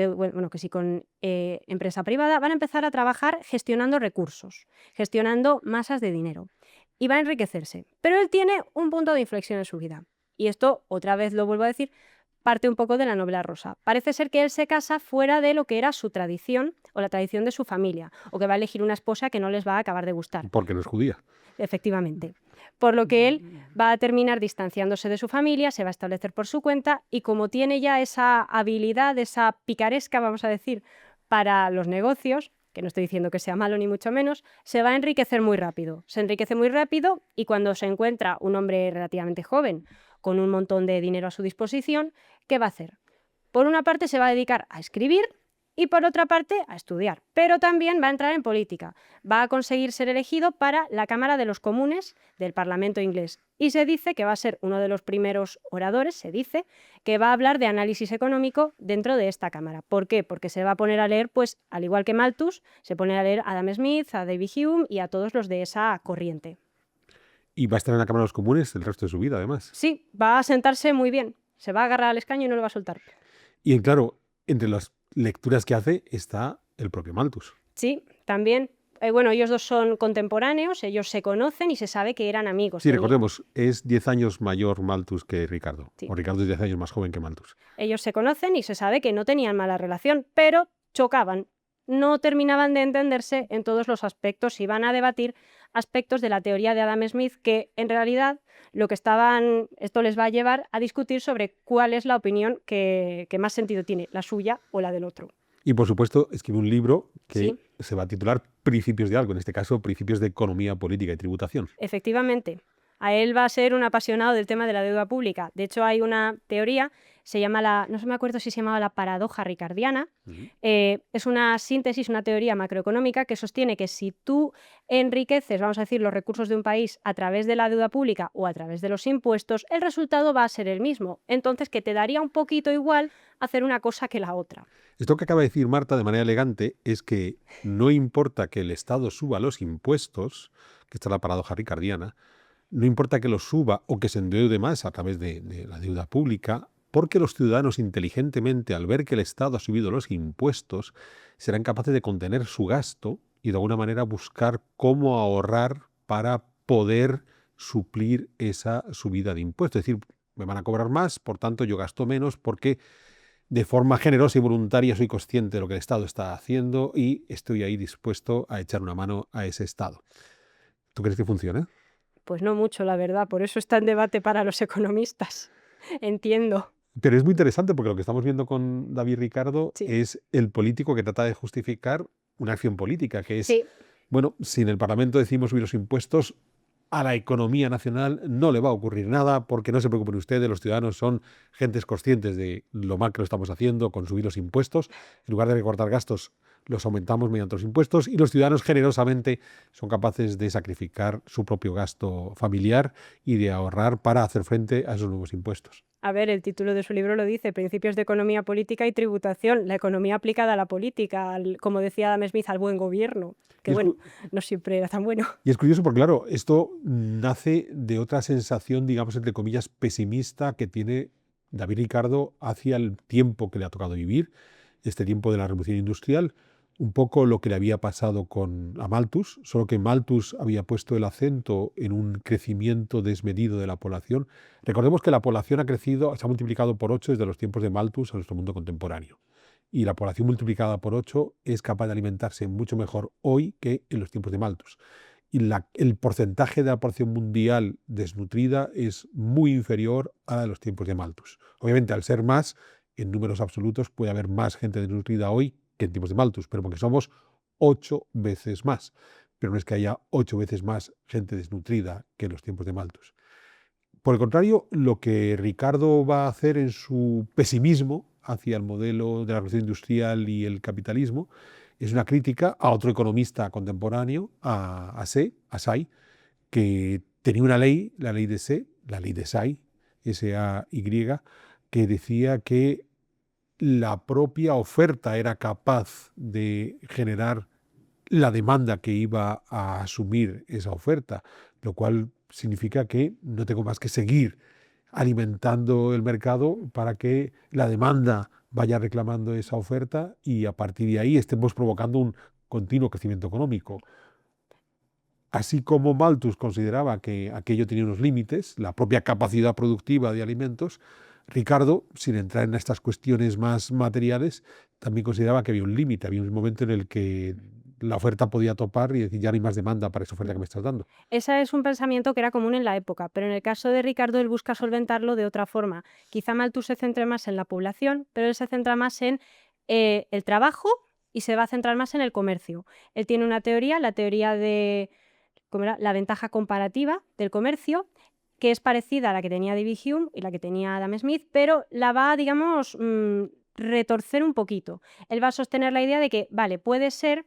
empresa privada. Van a empezar a trabajar gestionando recursos, gestionando masas de dinero y va a enriquecerse. Pero él tiene un punto de inflexión en su vida y esto, otra vez lo vuelvo a decir, parte un poco de la novela rosa. Parece ser que él se casa fuera de lo que era su tradición o la tradición de su familia, o que va a elegir una esposa que no les va a acabar de gustar. Porque no es judía. Efectivamente. Por lo que él va a terminar distanciándose de su familia, se va a establecer por su cuenta y como tiene ya esa habilidad, esa picaresca, vamos a decir, para los negocios, que no estoy diciendo que sea malo ni mucho menos, se va a enriquecer muy rápido. Se enriquece muy rápido y cuando se encuentra un hombre relativamente joven, con un montón de dinero a su disposición, ¿qué va a hacer? Por una parte se va a dedicar a escribir y por otra parte a estudiar, pero también va a entrar en política. Va a conseguir ser elegido para la Cámara de los Comunes del Parlamento inglés y se dice que va a ser uno de los primeros oradores, se dice, que va a hablar de análisis económico dentro de esta Cámara. ¿Por qué? Porque se va a poner a leer, pues, al igual que Malthus, se pone a leer a Adam Smith, a David Hume y a todos los de esa corriente. Y va a estar en la Cámara de los Comunes el resto de su vida, además. Sí, va a sentarse muy bien. Se va a agarrar al escaño y no lo va a soltar. Y claro, entre las lecturas que hace está el propio Malthus. Sí, también. Ellos dos son contemporáneos, ellos se conocen y se sabe que eran amigos. Sí, recordemos, es 10 años mayor Malthus que Ricardo. Sí. O Ricardo es 10 años más joven que Malthus. Ellos se conocen y se sabe que no tenían mala relación, pero chocaban. No terminaban de entenderse en todos los aspectos y van a debatir aspectos de la teoría de Adam Smith que en realidad esto les va a llevar a discutir sobre cuál es la opinión que más sentido tiene, la suya o la del otro. Y por supuesto, escribe un libro que Sí, se va a titular Principios de algo, en este caso, Principios de Economía, Política y Tributación. efectivamente. A él va a ser un apasionado del tema de la deuda pública. De hecho, hay una teoría, no me acuerdo si se llamaba la paradoja ricardiana. Es una síntesis, una teoría macroeconómica que sostiene que si tú enriqueces, vamos a decir, los recursos de un país a través de la deuda pública o a través de los impuestos, el resultado va a ser el mismo. Entonces, que te daría un poquito igual hacer una cosa que la otra. Esto que acaba de decir Marta de manera elegante es que no importa que el Estado suba los impuestos, que esta es la paradoja ricardiana, no importa que los suba o que se endeude más a través de la deuda pública, porque los ciudadanos inteligentemente, al ver que el Estado ha subido los impuestos, serán capaces de contener su gasto y de alguna manera buscar cómo ahorrar para poder suplir esa subida de impuestos. Es decir, me van a cobrar más, por tanto yo gasto menos porque de forma generosa y voluntaria soy consciente de lo que el Estado está haciendo y estoy ahí dispuesto a echar una mano a ese Estado. ¿Tú crees que funciona? Pues no mucho, la verdad. Por eso está en debate para los economistas. Entiendo. Pero es muy interesante porque lo que estamos viendo con David Ricardo Sí. es el político que trata de justificar una acción política, que es, Sí, bueno, si en el Parlamento decimos subir los impuestos, a la economía nacional no le va a ocurrir nada porque no se preocupen ustedes, los ciudadanos son gentes conscientes de lo mal que lo estamos haciendo con subir los impuestos. En lugar de recortar gastos, los aumentamos mediante los impuestos y los ciudadanos generosamente son capaces de sacrificar su propio gasto familiar y de ahorrar para hacer frente a esos nuevos impuestos. a ver, el título de su libro lo dice, Principios de Economía Política y Tributación, la economía aplicada a la política, como decía Adam Smith, al buen gobierno, que Y es, bueno, cu- no siempre era tan bueno. y es curioso porque, claro, esto nace de otra sensación, digamos, entre comillas, pesimista que tiene David Ricardo hacia el tiempo que le ha tocado vivir, este tiempo de la revolución industrial, un poco lo que le había pasado a Malthus, solo que Malthus había puesto el acento en un crecimiento desmedido de la población. Recordemos que la población ha crecido, se ha multiplicado por 8 desde los tiempos de Malthus a nuestro mundo contemporáneo. Y la población multiplicada por 8 es capaz de alimentarse mucho mejor hoy que en los tiempos de Malthus. Y el porcentaje de la población mundial desnutrida es muy inferior a la de los tiempos de Malthus. Obviamente, al ser más, en números absolutos puede haber más gente desnutrida hoy que en tiempos de Malthus, pero porque somos 8 veces más. Pero no es que haya 8 veces más gente desnutrida que en los tiempos de Malthus. Por el contrario, lo que Ricardo va a hacer en su pesimismo hacia el modelo de la revolución industrial y el capitalismo es una crítica a otro economista contemporáneo, a Say, que tenía una ley, la ley de Say, S-A-Y, que decía que la propia oferta era capaz de generar la demanda que iba a asumir esa oferta, lo cual significa que no tengo más que seguir alimentando el mercado para que la demanda vaya reclamando esa oferta y a partir de ahí estemos provocando un continuo crecimiento económico. Así como Malthus consideraba que aquello tenía unos límites, la propia capacidad productiva de alimentos, Ricardo, sin entrar en estas cuestiones más materiales, también consideraba que había un límite, había un momento en el que la oferta podía topar y decir, ya no hay más demanda para esa oferta que me estás dando. Ese es un pensamiento que era común en la época, pero en el caso de Ricardo él busca solventarlo de otra forma. Quizá Malthus se centre más en la población, pero él se centra más en el trabajo y se va a centrar más en el comercio. Él tiene una teoría, la teoría de la ventaja comparativa del comercio, que es parecida a la que tenía David Hume y la que tenía Adam Smith, pero la va, digamos, retorcer un poquito. Él va a sostener la idea de que, vale, puede ser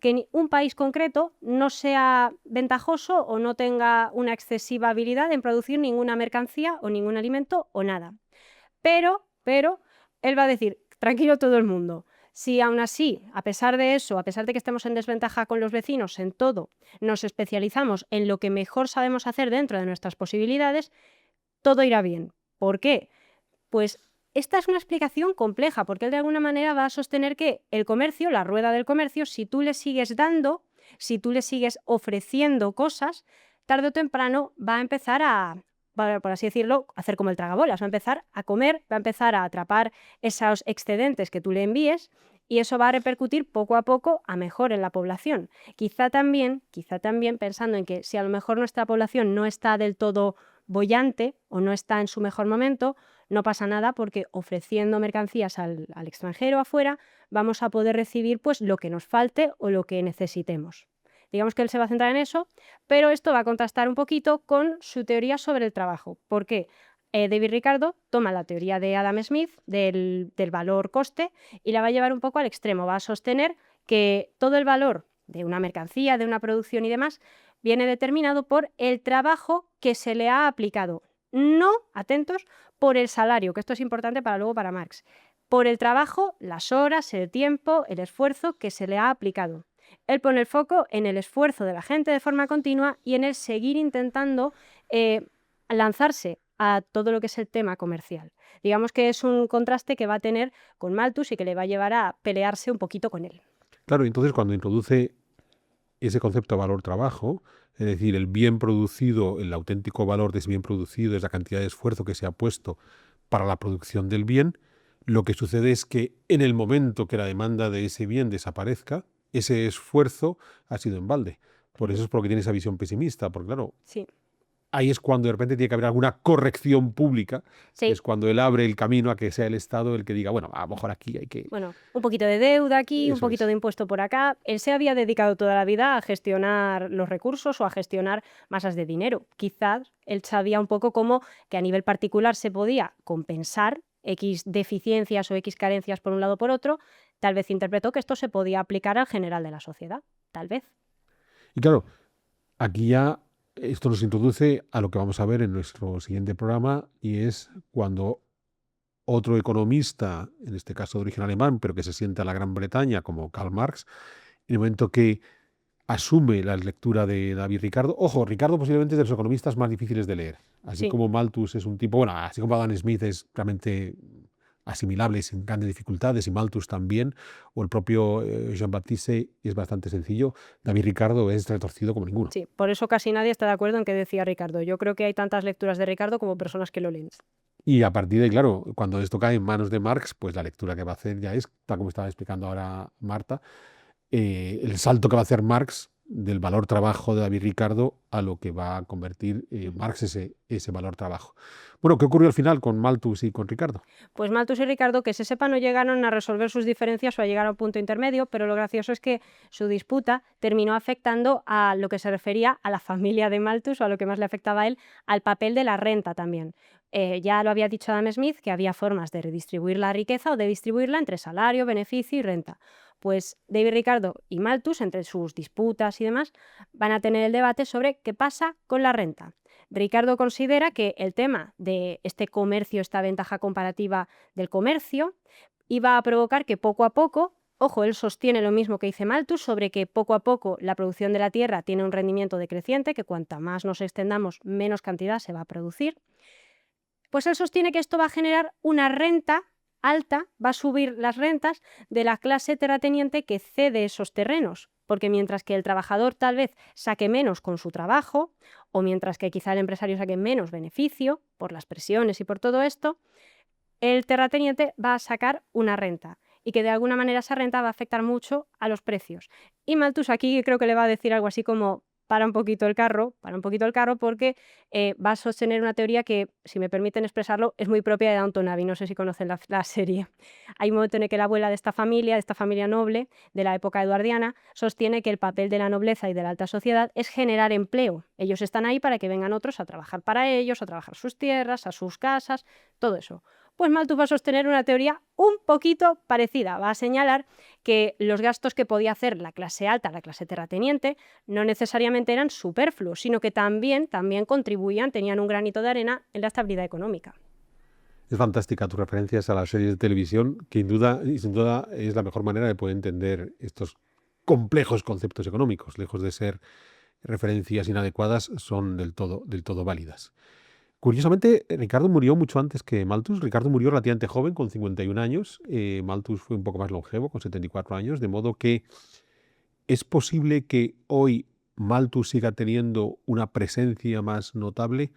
que un país concreto no sea ventajoso o no tenga una excesiva habilidad en producir ninguna mercancía o ningún alimento o nada. Pero, él va a decir, tranquilo todo el mundo, si aún así, a pesar de eso, a pesar de que estemos en desventaja con los vecinos en todo, nos especializamos en lo que mejor sabemos hacer dentro de nuestras posibilidades, todo irá bien. ¿Por qué? Pues esta es una explicación compleja, porque él de alguna manera va a sostener que el comercio, la rueda del comercio, si tú le sigues dando, si tú le sigues ofreciendo cosas, tarde o temprano va a empezar por así decirlo, a hacer como el tragabolas, va a empezar a comer, va a empezar a atrapar esos excedentes que tú le envíes y eso va a repercutir poco a poco a mejor en la población. Quizá también pensando en que si a lo mejor nuestra población no está del todo boyante o no está en su mejor momento, no pasa nada porque ofreciendo mercancías al extranjero afuera vamos a poder recibir pues lo que nos falte o lo que necesitemos. Digamos que él se va a centrar en eso, pero esto va a contrastar un poquito con su teoría sobre el trabajo. ¿Por qué? David Ricardo toma la teoría de Adam Smith del valor-coste y la va a llevar un poco al extremo. Va a sostener que todo el valor de una mercancía, de una producción y demás, viene determinado por el trabajo que se le ha aplicado. No, atentos, por el salario, que esto es importante para Marx. Por el trabajo, las horas, el tiempo, el esfuerzo que se le ha aplicado. Él pone el foco en el esfuerzo de la gente de forma continua y en el seguir intentando lanzarse a todo lo que es el tema comercial. Digamos que es un contraste que va a tener con Malthus y que le va a llevar a pelearse un poquito con él. Claro, entonces cuando introduce ese concepto de valor-trabajo, es decir, el bien producido, el auténtico valor de ese bien producido es la cantidad de esfuerzo que se ha puesto para la producción del bien, lo que sucede es que en el momento que la demanda de ese bien desaparezca, ese esfuerzo ha sido en balde. Por eso es porque tiene esa visión pesimista, porque claro, Sí. ahí es cuando de repente tiene que haber alguna corrección pública, Sí. es cuando él abre el camino a que sea el Estado el que diga, bueno, a lo mejor aquí hay que... Bueno, un poquito de deuda aquí, un Eso poquito es. de impuesto por acá. Él se había dedicado toda la vida a gestionar los recursos o a gestionar masas de dinero. Quizás él sabía un poco cómo que a nivel particular se podía compensar X deficiencias o X carencias por un lado o por otro. Tal vez interpretó que esto se podía aplicar al general de la sociedad. Tal vez. Y claro, aquí ya esto nos introduce a lo que vamos a ver en nuestro siguiente programa, y es cuando otro economista, en este caso de origen alemán, pero que se sienta en la Gran Bretaña, como Karl Marx, en el momento que asume la lectura de David Ricardo. Ojo, Ricardo posiblemente es de los economistas más difíciles de leer. Así Sí. como Malthus es un tipo, bueno, así como Adam Smith es realmente asimilable sin grandes dificultades, y Malthus también, o el propio Jean-Baptiste es bastante sencillo, David Ricardo es retorcido como ninguno. Sí, por eso casi nadie está de acuerdo en que decía Ricardo. Yo creo que hay tantas lecturas de Ricardo como personas que lo leen. Y a partir de ahí, claro, cuando esto cae en manos de Marx, pues la lectura que va a hacer ya es, tal como estaba explicando ahora Marta, el salto que va a hacer Marx del valor trabajo de David Ricardo a lo que va a convertir Marx ese valor trabajo. Bueno, ¿qué ocurrió al final con Malthus y con Ricardo? Pues Malthus y Ricardo, que se sepa, no llegaron a resolver sus diferencias o a llegar a un punto intermedio, pero lo gracioso es que su disputa terminó afectando a lo que se refería a la familia de Malthus o a lo que más le afectaba a él, al papel de la renta también. Ya lo había dicho Adam Smith, que había formas de redistribuir la riqueza o de distribuirla entre salario, beneficio y renta. Pues David Ricardo y Malthus, entre sus disputas y demás, van a tener el debate sobre qué pasa con la renta. Ricardo considera que el tema de este comercio, esta ventaja comparativa del comercio, iba a provocar que poco a poco, ojo, él sostiene lo mismo que dice Malthus, sobre que poco a poco la producción de la tierra tiene un rendimiento decreciente, que cuanta más nos extendamos, menos cantidad se va a producir. Pues él sostiene que esto va a generar una renta alta, va a subir las rentas de la clase terrateniente que cede esos terrenos, porque mientras que el trabajador tal vez saque menos con su trabajo, o mientras que quizá el empresario saque menos beneficio por las presiones y por todo esto, el terrateniente va a sacar una renta y que de alguna manera esa renta va a afectar mucho a los precios. Y Malthus aquí creo que le va a decir algo así como para un poquito el carro, porque va a sostener una teoría que, si me permiten expresarlo, es muy propia de Downton Abbey. No sé si conocen la serie. Hay un momento en el que la abuela de esta familia noble de la época eduardiana, sostiene que el papel de la nobleza y de la alta sociedad es generar empleo. Ellos están ahí para que vengan otros a trabajar para ellos, a trabajar sus tierras, a sus casas, todo eso. Pues Malthus va a sostener una teoría un poquito parecida. Va a señalar que los gastos que podía hacer la clase alta, la clase terrateniente, no necesariamente eran superfluos, sino que también contribuían, tenían un granito de arena en la estabilidad económica. Es fantástica tus referencias a las series de televisión, que sin duda es la mejor manera de poder entender estos complejos conceptos económicos. Lejos de ser referencias inadecuadas, son del todo válidas. Curiosamente, Ricardo murió mucho antes que Malthus. Ricardo murió relativamente joven, con 51 años. Malthus fue un poco más longevo, con 74 años, de modo que es posible que hoy Malthus siga teniendo una presencia más notable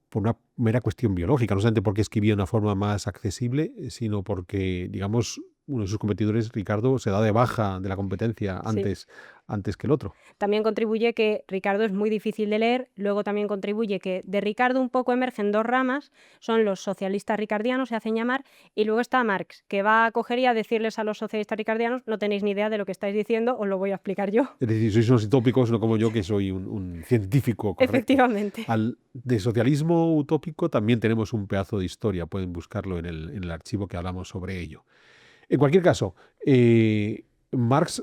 por una mera cuestión biológica, no solamente porque escribía de una forma más accesible, sino porque, digamos, uno de sus competidores, Ricardo, se da de baja de la competencia Sí. antes que el otro. También contribuye que Ricardo es muy difícil de leer, luego también contribuye que de Ricardo un poco emergen dos ramas, son los socialistas ricardianos, se hacen llamar, y luego está Marx, que va a coger y a decirles a los socialistas ricardianos, no tenéis ni idea de lo que estáis diciendo, os lo voy a explicar yo. Es decir, sois unos utópicos, no como yo, que soy un científico correcto. Efectivamente. De socialismo utópico también tenemos un pedazo de historia, pueden buscarlo en el archivo que hablamos sobre ello. En cualquier caso, Marx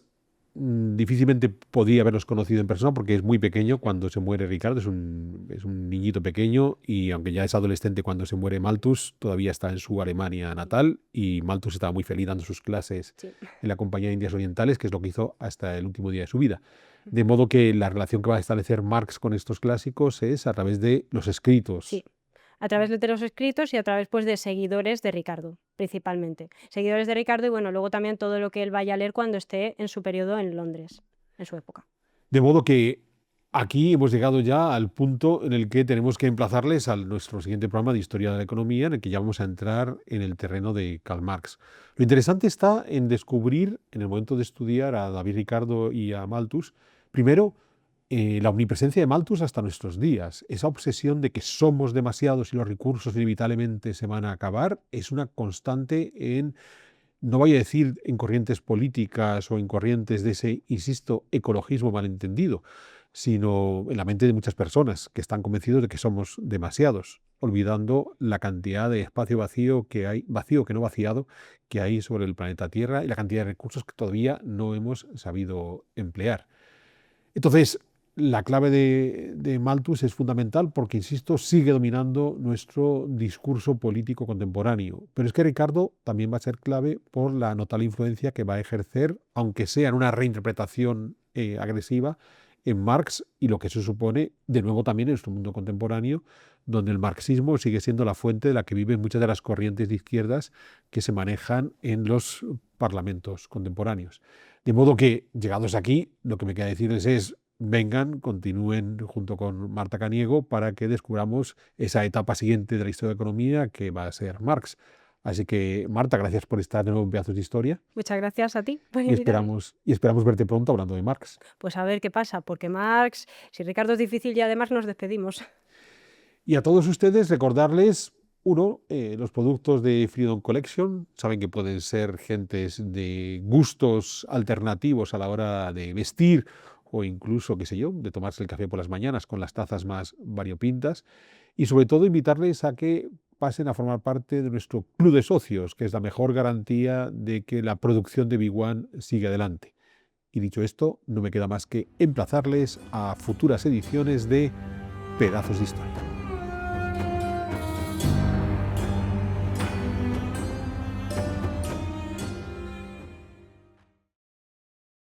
difícilmente podía haberlos conocido en persona porque es muy pequeño cuando se muere Ricardo, es un niñito pequeño y aunque ya es adolescente cuando se muere Malthus, todavía está en su Alemania natal y Malthus estaba muy feliz dando sus clases Sí. en la Compañía de Indias Orientales, que es lo que hizo hasta el último día de su vida. De modo que la relación que va a establecer Marx con estos clásicos es a través de los escritos. Sí. A través de los escritos y a través pues, de seguidores de Ricardo, principalmente. Seguidores de Ricardo y bueno, luego también todo lo que él vaya a leer cuando esté en su periodo en Londres, en su época. De modo que aquí hemos llegado ya al punto en el que tenemos que emplazarles a nuestro siguiente programa de Historia de la Economía, en el que ya vamos a entrar en el terreno de Karl Marx. Lo interesante está en descubrir, en el momento de estudiar a David Ricardo y a Malthus, primero, la omnipresencia de Malthus hasta nuestros días. Esa obsesión de que somos demasiados y los recursos inevitablemente se van a acabar es una constante en, no voy a decir en corrientes políticas o en corrientes de ese, insisto, ecologismo malentendido, sino en la mente de muchas personas que están convencidos de que somos demasiados, olvidando la cantidad de espacio vacío que hay, vacío que no vaciado, que hay sobre el planeta Tierra y la cantidad de recursos que todavía no hemos sabido emplear. Entonces, la clave de Malthus es fundamental porque, insisto, sigue dominando nuestro discurso político contemporáneo. Pero es que Ricardo también va a ser clave por la notable influencia que va a ejercer, aunque sea en una reinterpretación agresiva, en Marx y lo que eso supone, de nuevo también en nuestro mundo contemporáneo, donde el marxismo sigue siendo la fuente de la que viven muchas de las corrientes de izquierdas que se manejan en los parlamentos contemporáneos. De modo que, llegados aquí, lo que me queda decirles es, vengan, continúen junto con Marta Caniego para que descubramos esa etapa siguiente de la historia de la economía que va a ser Marx. Así que, Marta, gracias por estar de nuevo en Pedazos de Historia Muchas gracias a ti por y invitarme. esperamos verte pronto hablando de Marx. Pues a ver qué pasa, porque Marx, si Ricardo es difícil ya además nos despedimos. Y a todos ustedes recordarles, uno, los productos de Freedom Collection, saben que pueden ser gentes de gustos alternativos a la hora de vestir o incluso, qué sé yo, de tomarse el café por las mañanas con las tazas más variopintas. Y sobre todo invitarles a que pasen a formar parte de nuestro club de socios, que es la mejor garantía de que la producción de Big One sigue adelante. Y dicho esto, no me queda más que emplazarles a futuras ediciones de Pedazos de Historia.